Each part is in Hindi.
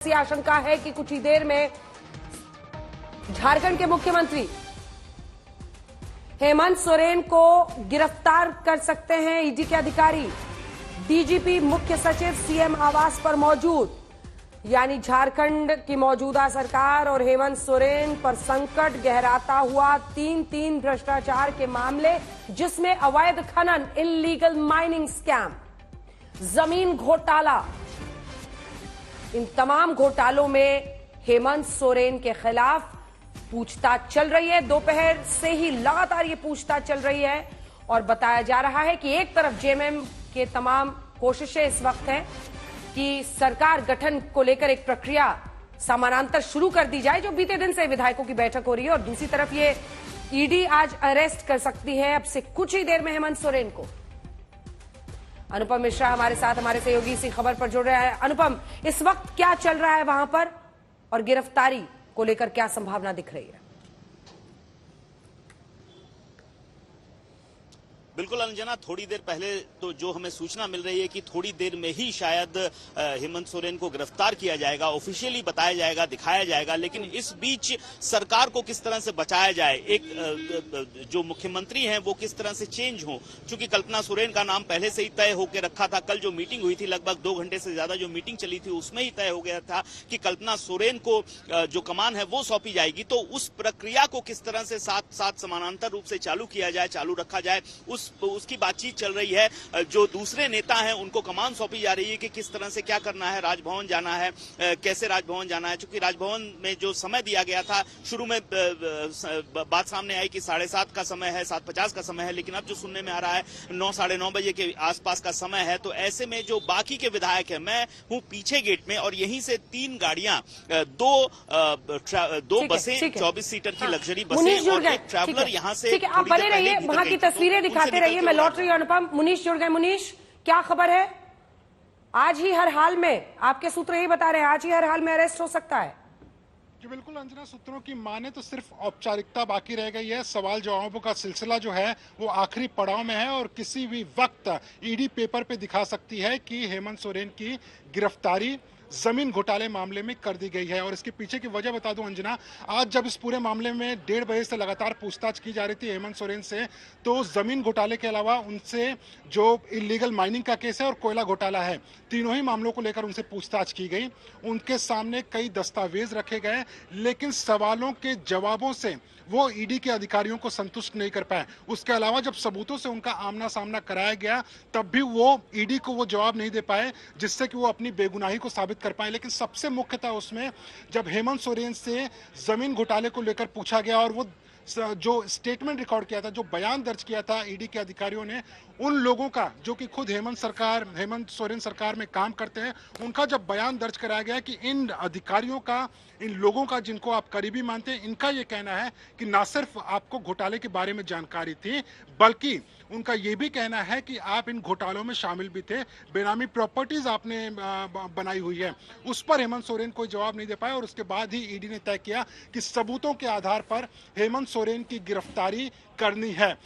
ऐसी आशंका है कि कुछ ही देर में झारखंड के मुख्यमंत्री हेमंत सोरेन को गिरफ्तार कर सकते हैं ईडी के अधिकारी। डीजीपी मुख्य सचिव सीएम आवास पर मौजूद, यानी झारखंड की मौजूदा सरकार और हेमंत सोरेन पर संकट गहराता हुआ। तीन भ्रष्टाचार के मामले, जिसमें अवैध खनन, इल्लीगल माइनिंग स्कैम, जमीन घोटाला, इन तमाम घोटालों में हेमंत सोरेन के खिलाफ पूछताछ चल रही है। दोपहर से ही लगातार ये पूछताछ चल रही है और बताया जा रहा है कि एक तरफ जेएमएम के तमाम कोशिशें इस वक्त हैं कि सरकार गठन को लेकर एक प्रक्रिया समानांतर शुरू कर दी जाए, जो बीते दिन से विधायकों की बैठक हो रही है, और दूसरी तरफ ये ईडी आज अरेस्ट कर सकती है अब से कुछ ही देर में हेमंत सोरेन को। अनुपम मिश्रा हमारे साथ, हमारे सहयोगी इसी खबर पर जुड़ रहे हैं। अनुपम, इस वक्त क्या चल रहा है वहां पर और गिरफ्तारी को लेकर क्या संभावना दिख रही है? बिल्कुल अंजना, थोड़ी देर पहले तो जो हमें सूचना मिल रही है कि थोड़ी देर में ही शायद हेमंत सोरेन को गिरफ्तार किया जाएगा, ऑफिशियली बताया जाएगा, दिखाया जाएगा। लेकिन इस बीच सरकार को किस तरह से बचाया जाए, एक जो मुख्यमंत्री हैं वो किस तरह से चेंज हो, क्योंकि कल्पना सोरेन का नाम पहले से ही तय होकर रखा था। कल जो मीटिंग हुई थी, लगभग 2 घंटे से ज्यादा जो मीटिंग चली थी, उसमें ही तय हो गया था कि कल्पना सोरेन को जो कमान है वो सौंपी जाएगी। तो उस प्रक्रिया को किस तरह से साथ साथ समानांतर रूप से चालू किया जाए, चालू रखा जाए, उसकी बातचीत चल रही है। जो दूसरे नेता हैं उनको कमान सौंपी जा रही है कि किस तरह से क्या करना है, राजभवन जाना है, कैसे राजभवन जाना है। क्योंकि राजभवन में जो समय दिया गया था, शुरू में बात सामने आई कि 7:30 का समय है, 7:50 का समय है, लेकिन अब जो सुनने में आ रहा है 9, साढ़े 9 बजे के आसपास का समय है। तो ऐसे में जो बाकी के विधायक है, मैं हूं पीछे गेट में, और यहीं से 3 गाड़ियां, दो बसें, 24 सीटर की लग्जरी बसें और एक ट्रैवलर यहां से। आप बने रहिए, वहां की तस्वीरें दिखाते रहिए, मैं लौट रही हूं। अनुपम, मुनीश जुड़ गए। मुनीश, क्या खबर है? आज ही हर हाल में, आपके सूत्र यही बता रहे हैं, आज ही हर हाल में अरेस्ट हो सकता है। जी बिल्कुल अंजना, सूत्रों की माने तो सिर्फ औपचारिकता बाकी रह गई है। सवाल जवाबों का सिलसिला जो है वो आखिरी पड़ाव में है और किसी भी वक्त ईडी पेपर पे दिखा सकती है कि हेमंत सोरेन की गिरफ्तारी जमीन घोटाले मामले में कर दी गई है। और इसके पीछे की वजह बता दूं अंजना, आज जब इस पूरे मामले में 1:30 बजे से लगातार पूछताछ की जा रही थी हेमंत सोरेन से, तो जमीन घोटाले के अलावा उनसे जो इलीगल माइनिंग का केस है और कोयला घोटाला है, तीनों ही मामलों को लेकर उनसे पूछताछ की गई। उनके सामने कई दस्तावेज रखे गए, लेकिन सवालों के जवाबों से वो ईडी के अधिकारियों को संतुष्ट नहीं कर पाए। उसके अलावा जब सबूतों से उनका आमना सामना कराया गया, तब भी वो ईडी को वो जवाब नहीं दे पाए जिससे कि वो अपनी बेगुनाही को साबित कर पाए। लेकिन सबसे मुख्य था उसमें जब हेमंत सोरेन से जमीन घोटाले को लेकर पूछा गया और वो जो स्टेटमेंट रिकॉर्ड किया था, जो बयान दर्ज किया था ईडी के अधिकारियों ने, उन लोगों का जो कि खुद हेमंत सोरेन सरकार में काम करते हैं, उनका जब बयान दर्ज कराया गया कि इन अधिकारियों का, इन लोगों का जिनको आप करीबी मानते हैं, इनका ये कहना है कि ना सिर्फ आपको घोटाले के बारे में जानकारी थी, बल्कि उनका ये भी कहना है कि आप इन घोटालों में शामिल भी थे, बेनामी प्रॉपर्टीज आपने बनाई हुई है। उस पर हेमंत सोरेन कोई जवाब नहीं दे पाया और उसके बाद ही ईडी ने तय किया कि सबूतों के आधार पर हेमंत सोरेन की गिरफ्तारी करनी है।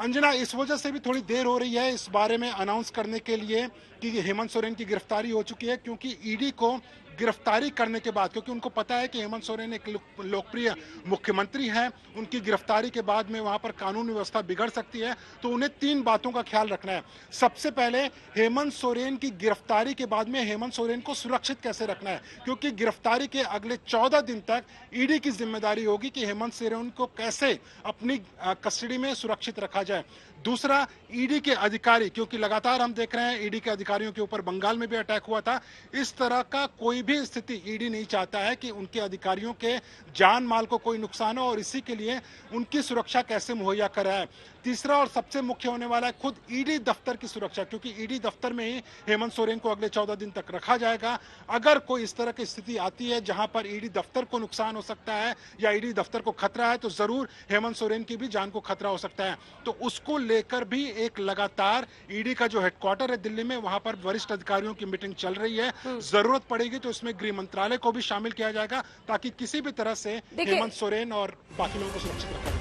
अंजना, इस वजह से भी थोड़ी देर हो रही है इस बारे में अनाउंस करने के लिए कि हेमंत सोरेन की गिरफ्तारी हो चुकी है, क्योंकि ईडी को गिरफ्तारी करने के बाद, क्योंकि उनको पता है कि हेमंत सोरेन एक लोकप्रिय मुख्यमंत्री हैं, उनकी गिरफ्तारी के बाद में वहां पर कानून व्यवस्था बिगड़ सकती है, तो उन्हें 3 बातों का ख्याल रखना है। सबसे पहले हेमंत सोरेन की गिरफ्तारी के बाद में हेमंत सोरेन को सुरक्षित कैसे रखना है, क्योंकि गिरफ्तारी के अगले 14 दिन तक ईडी की जिम्मेदारी होगी कि हेमंत सोरेन को कैसे अपनी कस्टडी में सुरक्षित रखा जाए। दूसरा, ईडी के अधिकारी, क्योंकि लगातार हम देख रहे हैं ईडी के अधिकारियों के ऊपर बंगाल में भी अटैक हुआ था, इस तरह का कोई भी स्थिति ईडी नहीं चाहता है कि उनके अधिकारियों के जान माल को कोई नुकसान हो, और इसी के लिए उनकी सुरक्षा कैसे मुहैया कराए। तीसरा और सबसे मुख्य होने वाला है खुद ईडी दफ्तर की सुरक्षा, क्योंकि ईडी दफ्तर में ही हेमंत सोरेन को अगले 14 दिन तक रखा जाएगा। अगर कोई इस तरह की स्थिति आती है जहां पर ईडी दफ्तर को नुकसान हो सकता है या ईडी दफ्तर को खतरा है, तो जरूर हेमंत सोरेन की भी जान को खतरा हो सकता है। तो उसको लेकर भी एक लगातार ईडी का जो हेडक्वार्टर है दिल्ली में, वहां पर वरिष्ठ अधिकारियों की मीटिंग चल रही है। जरूरत पड़ेगी तो इसमें गृह मंत्रालय को भी शामिल किया जाएगा, ताकि किसी भी तरह से हेमंत सोरेन और बाकी लोगों को सुरक्षित रखा जाए।